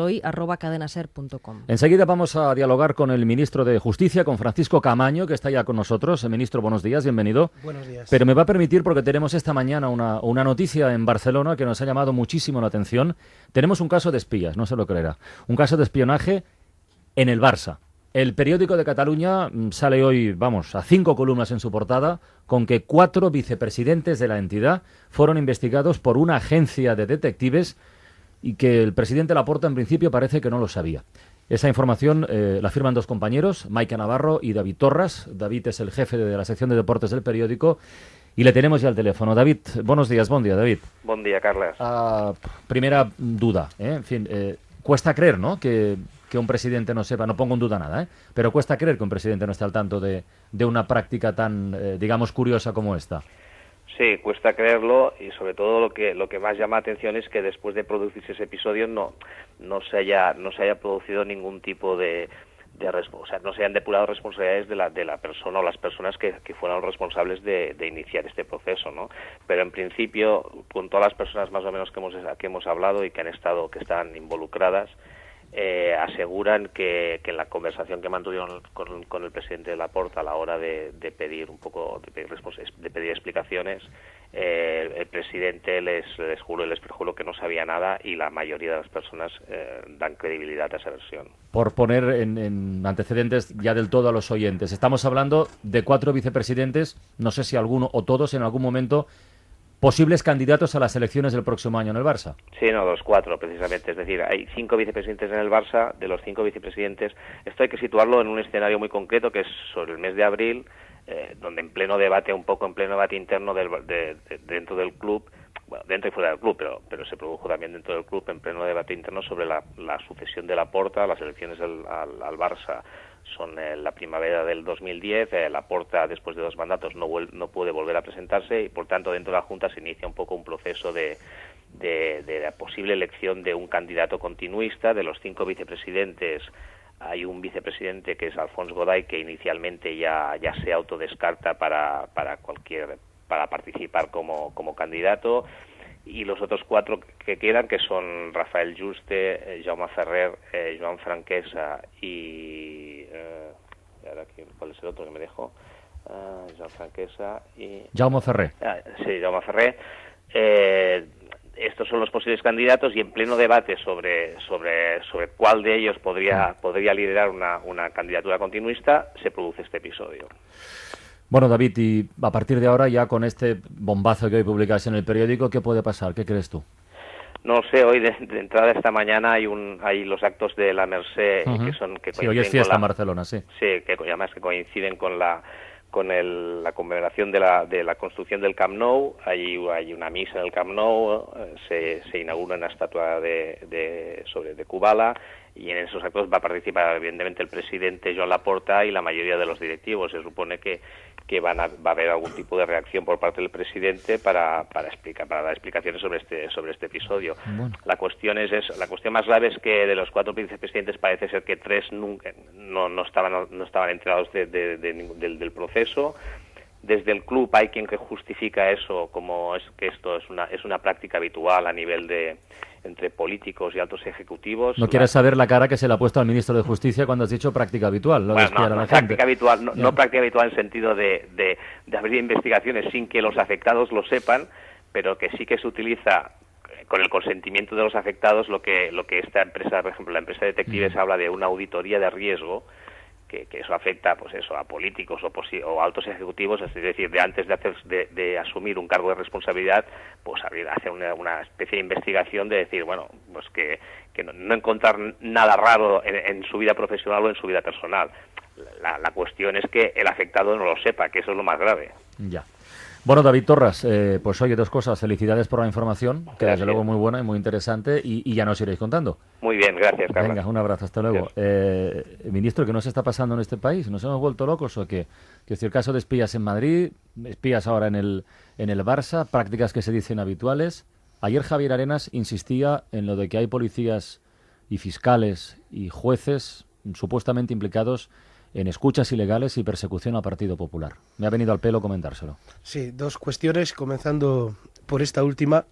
hoy@cadenaser.com. Enseguida vamos a dialogar con el ministro de Justicia, con Francisco Camaño, que está ya con nosotros. Ministro, buenos días, bienvenido. Buenos días. Pero me va a permitir, porque tenemos esta mañana una noticia en Barcelona que nos ha llamado muchísimo la atención. Tenemos un caso de espías, no se lo creerá. Un caso de espionaje en el Barça. El periódico de Cataluña sale hoy, a 5 columnas en su portada, con que 4 vicepresidentes de la entidad fueron investigados por una agencia de detectives y que el presidente Laporta en principio parece que no lo sabía. Esa información la firman 2 compañeros, Maika Navarro y David Torras. David es el jefe de la sección de deportes del periódico y le tenemos ya al teléfono. David, buenos días, bon dia, David. Bon dia, Carles. Primera duda, en fin, cuesta creer, ¿no?, que un presidente no sepa, no pongo en duda nada, pero cuesta creer que un presidente no esté al tanto de una práctica tan, digamos, curiosa como esta. Sí, cuesta creerlo, y sobre todo lo que más llama la atención es que después de producirse ese episodio no se haya producido ningún tipo o sea, no se hayan depurado responsabilidades de la persona o las personas que fueron responsables de iniciar este proceso, ¿no? Pero en principio, con todas las personas más o menos que hemos hablado y que están involucradas, aseguran que en la conversación que mantuvieron con el presidente de Laporta a la hora de pedir explicaciones, el presidente les juró y les perjuró que no sabía nada, y la mayoría de las personas dan credibilidad a esa versión. Por poner en antecedentes ya del todo a los oyentes, estamos hablando de 4 vicepresidentes, no sé si alguno o todos en algún momento posibles candidatos a las elecciones del próximo año en el Barça. Sí, no, los 4 precisamente. Es decir, hay 5 vicepresidentes en el Barça. De los 5 vicepresidentes, esto hay que situarlo en un escenario muy concreto, que es sobre el mes de abril, donde en pleno debate interno dentro del club, bueno, dentro y fuera del club, pero se produjo también dentro del club, en pleno debate interno sobre la sucesión de Laporta. Las elecciones al Barça son la primavera del 2010, Laporta, después de 2 mandatos, no puede volver a presentarse, y por tanto dentro de la Junta se inicia un poco un proceso de la posible elección de un candidato continuista. De los 5 vicepresidentes, hay un vicepresidente que es Alfons Goday, que inicialmente ya se autodescarta para participar como candidato, y los otros 4 que quedan, que son Rafael Juste, Jaume Ferrer, Joan Franquesa y ¿cuál es el otro que me dejo? Joan Franquesa y Jaume Ferrer. Sí, Jaume Ferrer. Estos son los posibles candidatos, y en pleno debate sobre cuál de ellos podría liderar una candidatura continuista, se produce este episodio. Bueno, David, y a partir de ahora, ya con este bombazo que hoy publicáis en el periódico, ¿qué puede pasar? ¿Qué crees tú? No sé, hoy de entrada esta mañana hay los actos de la Mercè, que coinciden. Sí, hoy es fiesta en Barcelona, sí. Sí, que además que coinciden con la conmemoración de la construcción del Camp Nou. Hay una misa en el Camp Nou, se inaugura una estatua de Kubala, y en esos actos va a participar evidentemente el presidente Joan Laporta y la mayoría de los directivos. Se supone que va a haber algún tipo de reacción por parte del presidente para dar explicaciones sobre este episodio. Bueno. La cuestión más grave es que de los 4 vicepresidentes parece ser que 3 nunca no estaban enterados del proceso. Desde el club hay quien que justifica eso como que esto es una práctica habitual a nivel entre políticos y altos ejecutivos. No quieres saber la cara que se le ha puesto al ministro de Justicia cuando has dicho práctica habitual. Práctica habitual, no práctica habitual en el sentido de abrir investigaciones sin que los afectados lo sepan, pero que sí que se utiliza con el consentimiento de los afectados lo que esta empresa, por ejemplo, la empresa de detectives habla de una auditoría de riesgo, que eso afecta a políticos o altos ejecutivos, es decir, antes de asumir un cargo de responsabilidad, pues hacer una especie de investigación de decir, bueno, pues que no encontrar nada raro en su vida profesional o en su vida personal. La cuestión es que el afectado no lo sepa, que eso es lo más grave. Ya. Bueno, David Torras, pues oye, 2 cosas. Felicidades por la información, que desde luego muy buena y muy interesante, y ya nos iréis contando. Muy bien, gracias, Carlos. Venga, un abrazo, hasta luego. Ministro, ¿qué nos está pasando en este país? ¿Nos hemos vuelto locos o qué? Que es el caso de espías en Madrid, espías ahora en el Barça, prácticas que se dicen habituales. Ayer Javier Arenas insistía en lo de que hay policías y fiscales y jueces supuestamente implicados en escuchas ilegales y persecución al Partido Popular. Me ha venido al pelo comentárselo. Sí, 2 cuestiones, comenzando por esta última.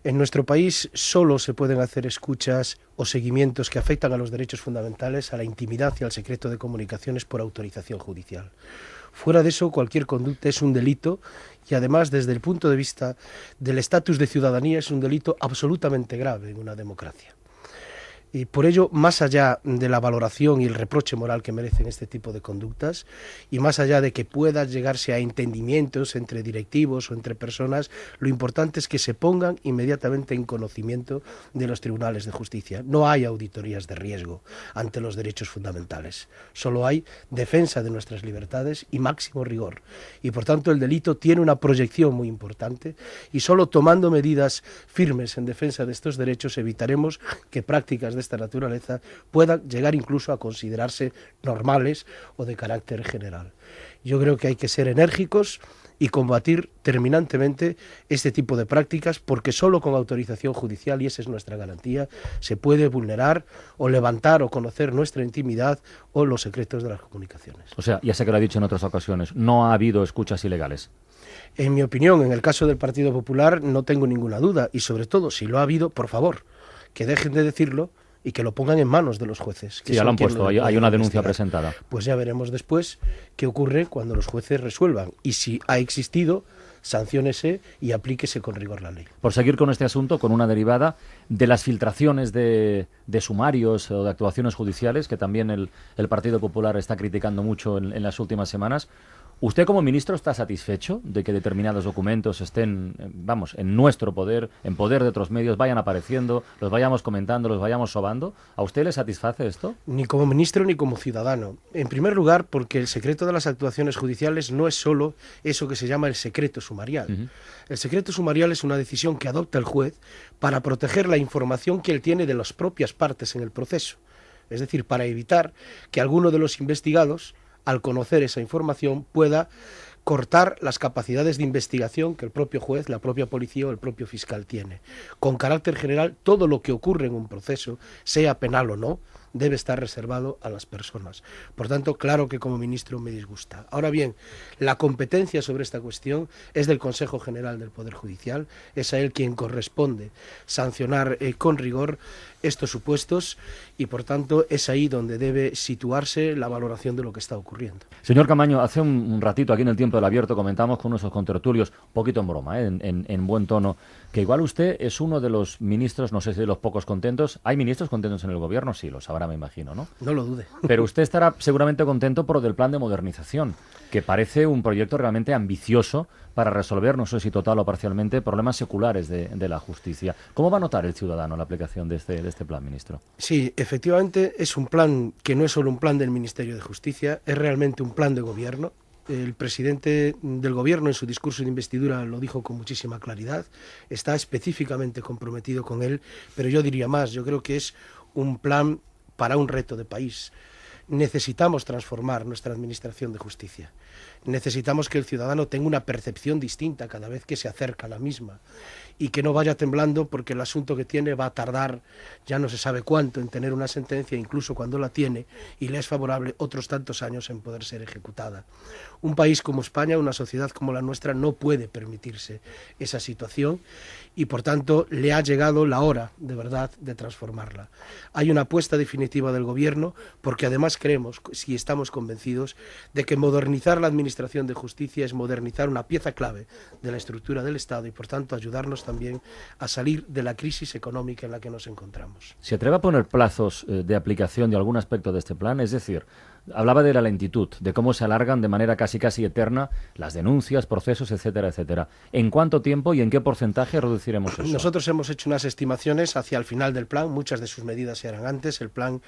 En nuestro país solo se pueden hacer escuchas o seguimientos que afectan a los derechos fundamentales, a la intimidad y al secreto de comunicaciones por autorización judicial. Fuera de eso, cualquier conducta es un delito y además, desde el punto de vista del estatus de ciudadanía, es un delito absolutamente grave en una democracia. Y por ello, más allá de la valoración y el reproche moral que merecen este tipo de conductas, y más allá de que pueda llegarse a entendimientos entre directivos o entre personas, lo importante es que se pongan inmediatamente en conocimiento de los tribunales de justicia. No hay auditorías de riesgo ante los derechos fundamentales, solo hay defensa de nuestras libertades y máximo rigor. Y por tanto el delito tiene una proyección muy importante y solo tomando medidas firmes en defensa de estos derechos evitaremos que prácticas de esta naturaleza puedan llegar incluso a considerarse normales o de carácter general. Yo creo que hay que ser enérgicos y combatir terminantemente este tipo de prácticas, porque solo con autorización judicial, y esa es nuestra garantía, se puede vulnerar o levantar o conocer nuestra intimidad o los secretos de las comunicaciones. O sea, ya sé que lo ha dicho en otras ocasiones, no ha habido escuchas ilegales. En mi opinión, en el caso del Partido Popular no tengo ninguna duda, y sobre todo, si lo ha habido, por favor, que dejen de decirlo y que lo pongan en manos de los jueces. Que sí, ya lo han puesto, hay una denuncia presentada. Pues ya veremos después qué ocurre cuando los jueces resuelvan. Y si ha existido, sanciónese y aplíquese con rigor la ley. Por seguir con este asunto, con una derivada de las filtraciones de sumarios o de actuaciones judiciales, que también el Partido Popular está criticando mucho en las últimas semanas, ¿usted como ministro está satisfecho de que determinados documentos estén, en nuestro poder, en poder de otros medios, vayan apareciendo, los vayamos comentando, los vayamos sobando? ¿A usted le satisface esto? Ni como ministro ni como ciudadano. En primer lugar, porque el secreto de las actuaciones judiciales no es solo eso que se llama el secreto sumarial. Uh-huh. El secreto sumarial es una decisión que adopta el juez para proteger la información que él tiene de las propias partes en el proceso. Es decir, para evitar que alguno de los investigados, al conocer esa información, pueda cortar las capacidades de investigación que el propio juez, la propia policía o el propio fiscal tiene. Con carácter general, todo lo que ocurre en un proceso, sea penal o no, debe estar reservado a las personas. Por tanto, claro que como ministro me disgusta. Ahora bien, la competencia sobre esta cuestión es del Consejo General del Poder Judicial, es a él quien corresponde sancionar con rigor estos supuestos y, por tanto, es ahí donde debe situarse la valoración de lo que está ocurriendo. Señor Caamaño, hace un ratito aquí en el Tiempo del Abierto comentamos con nuestros contertulios, un poquito en broma, en buen tono, que igual usted es uno de los ministros, no sé si de los pocos contentos. ¿Hay ministros contentos en el gobierno? Sí, lo sabrá, me imagino, ¿no? No lo dude. Pero usted estará seguramente contento por el plan de modernización, que parece un proyecto realmente ambicioso para resolver, no sé si total o parcialmente, problemas seculares de la justicia. ¿Cómo va a notar el ciudadano la aplicación de este plan, ministro? Sí, efectivamente es un plan que no es solo un plan del Ministerio de Justicia, es realmente un plan de gobierno. El presidente del gobierno en su discurso de investidura lo dijo con muchísima claridad, está específicamente comprometido con él, pero yo diría más, yo creo que es un plan para un reto de país. Necesitamos transformar nuestra administración de justicia. Necesitamos que el ciudadano tenga una percepción distinta cada vez que se acerca a la misma y que no vaya temblando porque el asunto que tiene va a tardar ya no se sabe cuánto en tener una sentencia, incluso cuando la tiene y le es favorable otros tantos años en poder ser ejecutada. Un país como España, una sociedad como la nuestra, no puede permitirse esa situación y, por tanto, le ha llegado la hora, de verdad, de transformarla. Hay una apuesta definitiva del Gobierno porque además creemos, si estamos convencidos, de que modernizar la administración de justicia es modernizar una pieza clave de la estructura del Estado y, por tanto, ayudarnos también a salir de la crisis económica en la que nos encontramos. ¿Se atreve a poner plazos de aplicación de algún aspecto de este plan? Es decir, hablaba de la lentitud, de cómo se alargan de manera casi eterna las denuncias, procesos, etcétera, etcétera. ¿En cuánto tiempo y en qué porcentaje reduciremos eso? Nosotros hemos hecho unas estimaciones hacia el final del plan, muchas de sus medidas se harán antes, el plan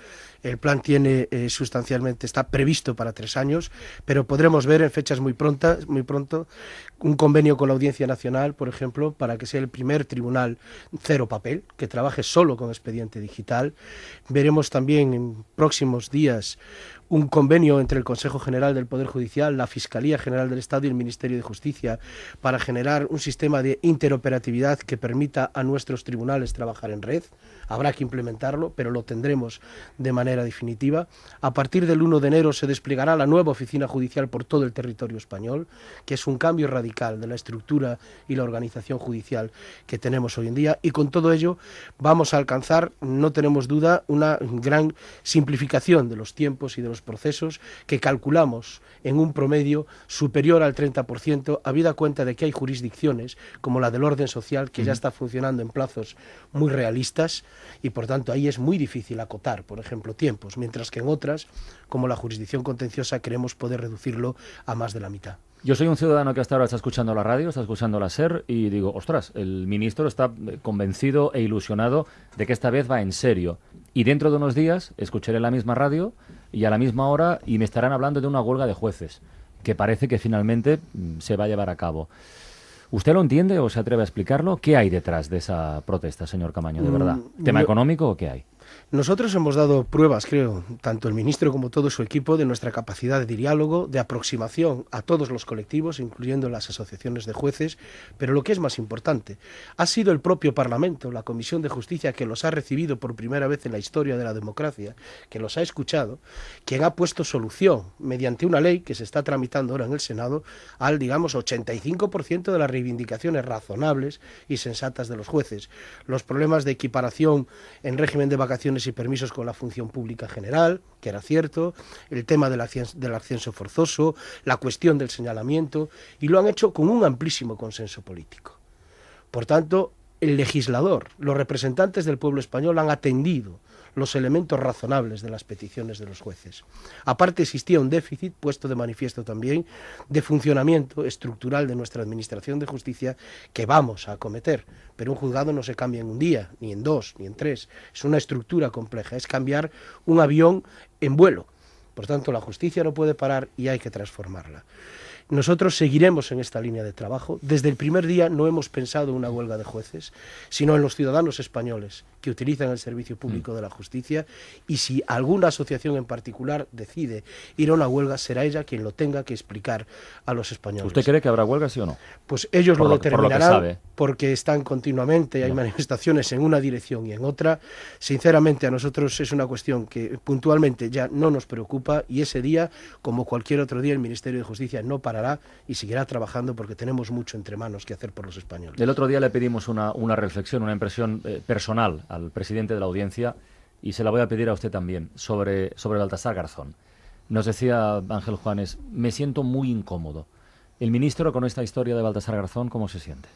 tiene sustancialmente, está previsto para 3 años, pero podremos ver en fechas muy pronto un convenio con la Audiencia Nacional, por ejemplo, para que sea el primer tribunal cero papel, que trabaje solo con expediente digital. Veremos también en próximos días un convenio entre el Consejo General del Poder Judicial, la Fiscalía General del Estado y el Ministerio de Justicia para generar un sistema de interoperatividad que permita a nuestros tribunales trabajar en red. Habrá que implementarlo, pero lo tendremos de manera definitiva. A partir del 1 de enero se desplegará la nueva oficina judicial por todo el territorio español, que es un cambio radical de la estructura y la organización judicial que tenemos hoy en día, y con todo ello vamos a alcanzar, no tenemos duda, una gran simplificación de los tiempos y de los procesos que calculamos en un promedio superior al 30%, habida cuenta de que hay jurisdicciones como la del orden social que ya está funcionando en plazos muy realistas, y por tanto ahí es muy difícil acotar, por ejemplo, tiempos, mientras que en otras, como la jurisdicción contenciosa, queremos poder reducirlo a más de la mitad. Yo soy un ciudadano que hasta ahora está escuchando la radio, está escuchando la SER y digo, ostras, el ministro está convencido e ilusionado de que esta vez va en serio. Y dentro de unos días escucharé la misma radio y a la misma hora y me estarán hablando de una huelga de jueces, que parece que finalmente se va a llevar a cabo. ¿Usted lo entiende o se atreve a explicarlo? ¿Qué hay detrás de esa protesta, señor Camaño, de verdad? ¿Tema económico o qué hay? Nosotros hemos dado pruebas, creo, tanto el ministro como todo su equipo, de nuestra capacidad de diálogo, de aproximación a todos los colectivos, incluyendo las asociaciones de jueces, pero lo que es más importante, ha sido el propio Parlamento, la Comisión de Justicia, que los ha recibido por primera vez en la historia de la democracia, que los ha escuchado, quien ha puesto solución, mediante una ley que se está tramitando ahora en el Senado, al, digamos, 85% de las reivindicaciones razonables y sensatas de los jueces. Los problemas de equiparación en régimen de vacaciones y permisos con la función pública general, que era cierto, el tema del ascenso forzoso, la cuestión del señalamiento, y lo han hecho con un amplísimo consenso político. Por tanto, el legislador, los representantes del pueblo español han atendido los elementos razonables de las peticiones de los jueces. Aparte, existía un déficit, puesto de manifiesto también, de funcionamiento estructural de nuestra administración de justicia que vamos a acometer. Pero un juzgado no se cambia en un día, ni en dos, ni en tres. Es una estructura compleja, es cambiar un avión en vuelo. Por tanto, la justicia no puede parar y hay que transformarla. Nosotros seguiremos en esta línea de trabajo. Desde el primer día no hemos pensado en una huelga de jueces, sino en los ciudadanos españoles que utilizan el servicio público de la justicia, y si alguna asociación en particular decide ir a una huelga, será ella quien lo tenga que explicar a los españoles. ¿Usted cree que habrá huelga, sí o no? Pues ellos lo determinarán, por porque están continuamente, hay manifestaciones en una dirección y en otra. Sinceramente, a nosotros es una cuestión que puntualmente ya no nos preocupa, y ese día, como cualquier otro día, el Ministerio de Justicia no parará y seguirá trabajando, porque tenemos mucho entre manos que hacer por los españoles. El otro día le pedimos una reflexión, una impresión personal al presidente de la audiencia, y se la voy a pedir a usted también, sobre Baltasar Garzón. Nos decía Ángel Juanes, me siento muy incómodo. ¿El ministro, con esta historia de Baltasar Garzón, cómo se siente?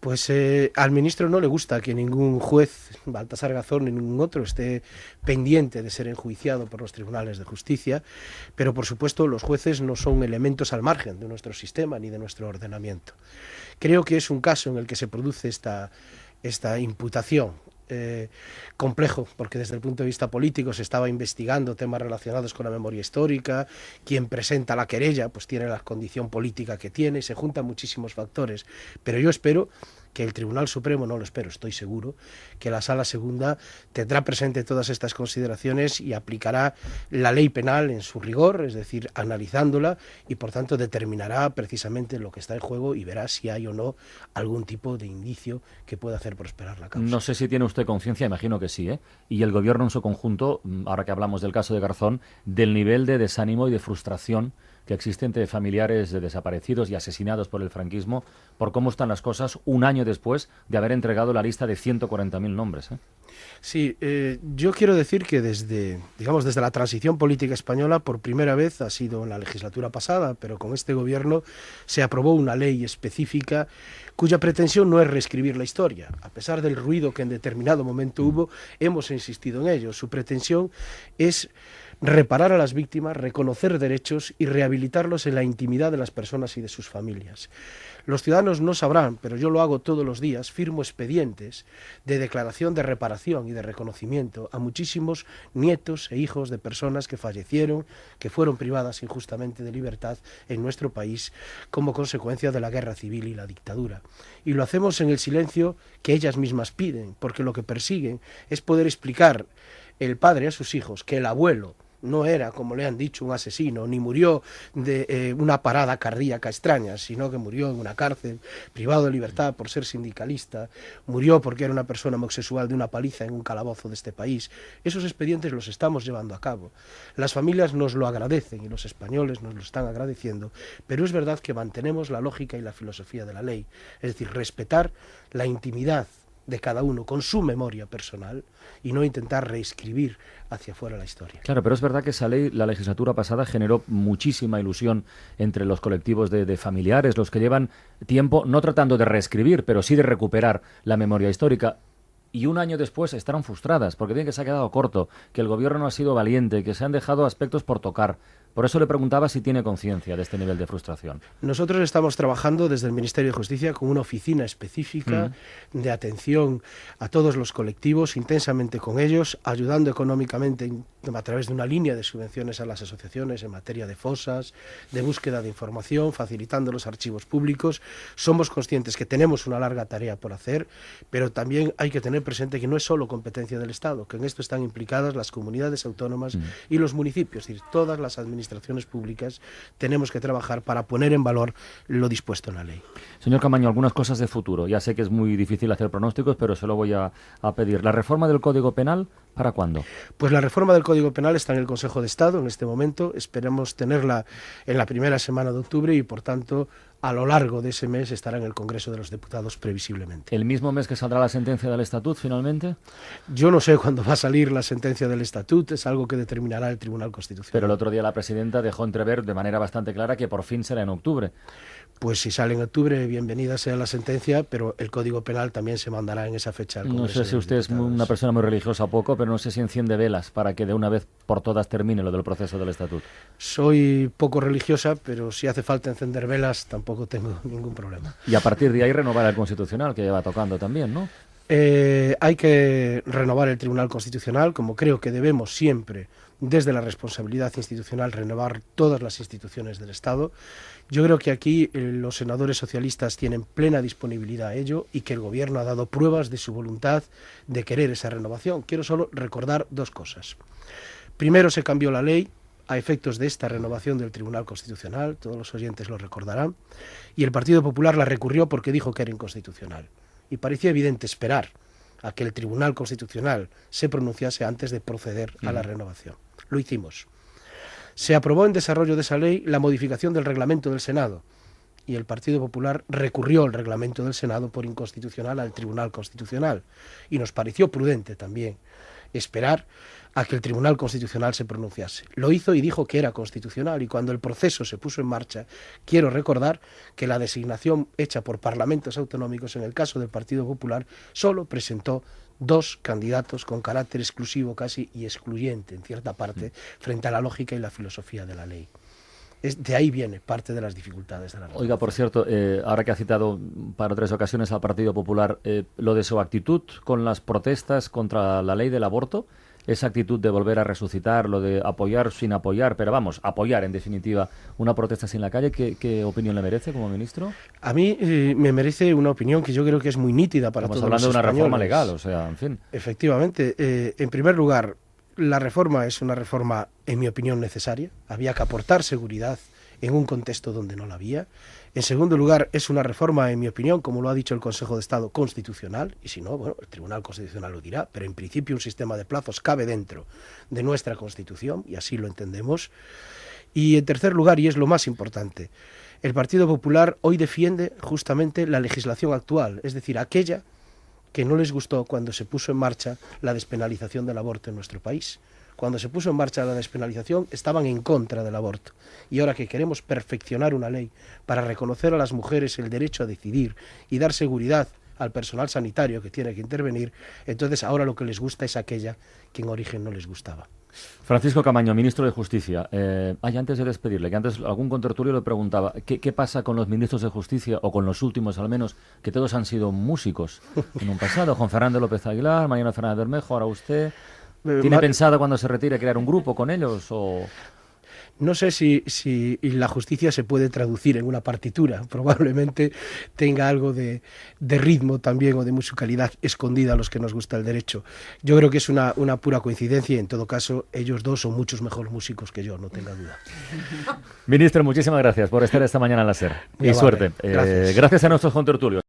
Pues al ministro no le gusta que ningún juez, Baltasar Garzón ni ningún otro, esté pendiente de ser enjuiciado por los tribunales de justicia, pero por supuesto los jueces no son elementos al margen de nuestro sistema ni de nuestro ordenamiento. Creo que es un caso en el que se produce esta imputación. Complejo, porque desde el punto de vista político se estaba investigando temas relacionados con la memoria histórica, quien presenta la querella pues tiene la condición política que tiene, se juntan muchísimos factores, pero yo espero que el Tribunal Supremo, no lo espero, estoy seguro, que la Sala Segunda tendrá presente todas estas consideraciones y aplicará la ley penal en su rigor, es decir, analizándola, y por tanto determinará precisamente lo que está en juego y verá si hay o no algún tipo de indicio que pueda hacer prosperar la causa. No sé si tiene usted conciencia, imagino que sí, y el Gobierno en su conjunto, ahora que hablamos del caso de Garzón, del nivel de desánimo y de frustración que existe entre familiares de desaparecidos y asesinados por el franquismo, por cómo están las cosas un año después de haber entregado la lista de 140.000 nombres. Sí, yo quiero decir que desde la transición política española, por primera vez, ha sido en la legislatura pasada, pero con este gobierno se aprobó una ley específica cuya pretensión no es reescribir la historia. A pesar del ruido que en determinado momento hubo, hemos insistido en ello. Su pretensión es reparar a las víctimas, reconocer derechos y rehabilitarlos en la intimidad de las personas y de sus familias. Los ciudadanos no sabrán, pero yo lo hago todos los días, firmo expedientes de declaración de reparación y de reconocimiento a muchísimos nietos e hijos de personas que fallecieron, que fueron privadas injustamente de libertad en nuestro país como consecuencia de la guerra civil y la dictadura. Y lo hacemos en el silencio que ellas mismas piden, porque lo que persiguen es poder explicar el padre a sus hijos que el abuelo no era, como le han dicho, un asesino, ni murió de una parada cardíaca extraña, sino que murió en una cárcel, privado de libertad por ser sindicalista, murió porque era una persona homosexual de una paliza en un calabozo de este país. Esos expedientes los estamos llevando a cabo. Las familias nos lo agradecen y los españoles nos lo están agradeciendo, pero es verdad que mantenemos la lógica y la filosofía de la ley, es decir, respetar la intimidad de cada uno con su memoria personal y no intentar reescribir hacia afuera la historia. Claro, pero es verdad que esa ley, la legislatura pasada, generó muchísima ilusión entre los colectivos de familiares, los que llevan tiempo no tratando de reescribir, pero sí de recuperar la memoria histórica. Y un año después estarán frustradas, porque dicen que se ha quedado corto, que el gobierno no ha sido valiente, que se han dejado aspectos por tocar. Por eso le preguntaba si tiene conciencia de este nivel de frustración. Nosotros estamos trabajando desde el Ministerio de Justicia con una oficina específica de atención a todos los colectivos, intensamente con ellos, ayudando económicamente a través de una línea de subvenciones a las asociaciones en materia de fosas, de búsqueda de información, facilitando los archivos públicos. Somos conscientes que tenemos una larga tarea por hacer, pero también hay que tener presente que no es solo competencia del Estado, que en esto están implicadas las comunidades autónomas y los municipios, es decir, todas las administraciones públicas tenemos que trabajar para poner en valor lo dispuesto en la ley. Señor Caamaño, algunas cosas de futuro. Ya sé que es muy difícil hacer pronósticos, pero se lo voy a pedir. ¿La reforma del Código Penal para cuándo? Pues la reforma del Código Penal está en el Consejo de Estado en este momento. Esperamos tenerla en la primera semana de octubre y, por tanto, a lo largo de ese mes estará en el Congreso de los Diputados previsiblemente. ¿El mismo mes que saldrá la sentencia del Estatut finalmente? Yo no sé cuándo va a salir la sentencia del Estatut, es algo que determinará el Tribunal Constitucional. Pero el otro día la presidenta dejó entrever de manera bastante clara que por fin será en octubre. Pues si sale en octubre, bienvenida sea la sentencia, pero el Código Penal también se mandará en esa fecha al Congreso. No sé si usted es una persona muy religiosa o poco, pero no sé si enciende velas para que de una vez por todas termine lo del proceso del Estatut. Soy poco religiosa, pero si hace falta encender velas tampoco tengo ningún problema. Y a partir de ahí renovar el Constitucional, que lleva tocando también, ¿no? Hay que renovar el Tribunal Constitucional, como creo que debemos siempre, desde la responsabilidad institucional, renovar todas las instituciones del Estado. Yo creo que aquí los senadores socialistas tienen plena disponibilidad a ello y que el Gobierno ha dado pruebas de su voluntad de querer esa renovación. Quiero solo recordar dos cosas. Primero, se cambió la ley a efectos de esta renovación del Tribunal Constitucional, todos los oyentes lo recordarán, y el Partido Popular la recurrió porque dijo que era inconstitucional. Y parecía evidente esperar a que el Tribunal Constitucional se pronunciase antes de proceder a la renovación. Lo hicimos. Se aprobó en desarrollo de esa ley la modificación del reglamento del Senado y el Partido Popular recurrió el reglamento del Senado por inconstitucional al Tribunal Constitucional y nos pareció prudente también esperar a que el Tribunal Constitucional se pronunciase. Lo hizo y dijo que era constitucional, y cuando el proceso se puso en marcha, quiero recordar que la designación hecha por parlamentos autonómicos, en el caso del Partido Popular, solo presentó 2 candidatos con carácter exclusivo casi y excluyente, en cierta parte, frente a la lógica y la filosofía de la ley. De ahí viene parte de las dificultades de la ley. Oiga, por cierto, ahora que ha citado para 3 ocasiones al Partido Popular, lo de su actitud con las protestas contra la ley del aborto, esa actitud de volver a resucitar, lo de apoyar sin apoyar, pero vamos, apoyar en definitiva una protesta sin la calle, ¿qué opinión le merece como ministro? A mí me merece una opinión que yo creo que es muy nítida para todos los españoles. Estamos hablando de una reforma legal, o sea, en fin. Efectivamente, en primer lugar, la reforma es una reforma, en mi opinión, necesaria. Había que aportar seguridad en un contexto donde no la había. En segundo lugar, es una reforma, en mi opinión, como lo ha dicho el Consejo de Estado, constitucional, y si no, bueno, el Tribunal Constitucional lo dirá, pero en principio un sistema de plazos cabe dentro de nuestra Constitución, y así lo entendemos. Y en tercer lugar, y es lo más importante, el Partido Popular hoy defiende justamente la legislación actual, es decir, aquella que no les gustó cuando se puso en marcha la despenalización del aborto en nuestro país. Cuando se puso en marcha la despenalización estaban en contra del aborto, y ahora que queremos perfeccionar una ley para reconocer a las mujeres el derecho a decidir y dar seguridad al personal sanitario que tiene que intervenir, entonces ahora lo que les gusta es aquella que en origen no les gustaba. Francisco Caamaño, ministro de Justicia. Antes de despedirle, que antes algún contertulio le preguntaba, ¿qué pasa con los ministros de Justicia, o con los últimos al menos, que todos han sido músicos en un pasado? Juan Fernando López Aguilar, Mariano Fernández Bermejo, ahora usted. ¿Tiene pensado cuando se retire crear un grupo con ellos? O... No sé si la justicia se puede traducir en una partitura. Probablemente tenga algo de ritmo también o de musicalidad escondida a los que nos gusta el derecho. Yo creo que es una pura coincidencia y en todo caso ellos dos son muchos mejores músicos que yo, no tenga duda. Ministro, muchísimas gracias por estar esta mañana en la SER. Y Muy amable. suerte. Gracias a nuestros contertulios.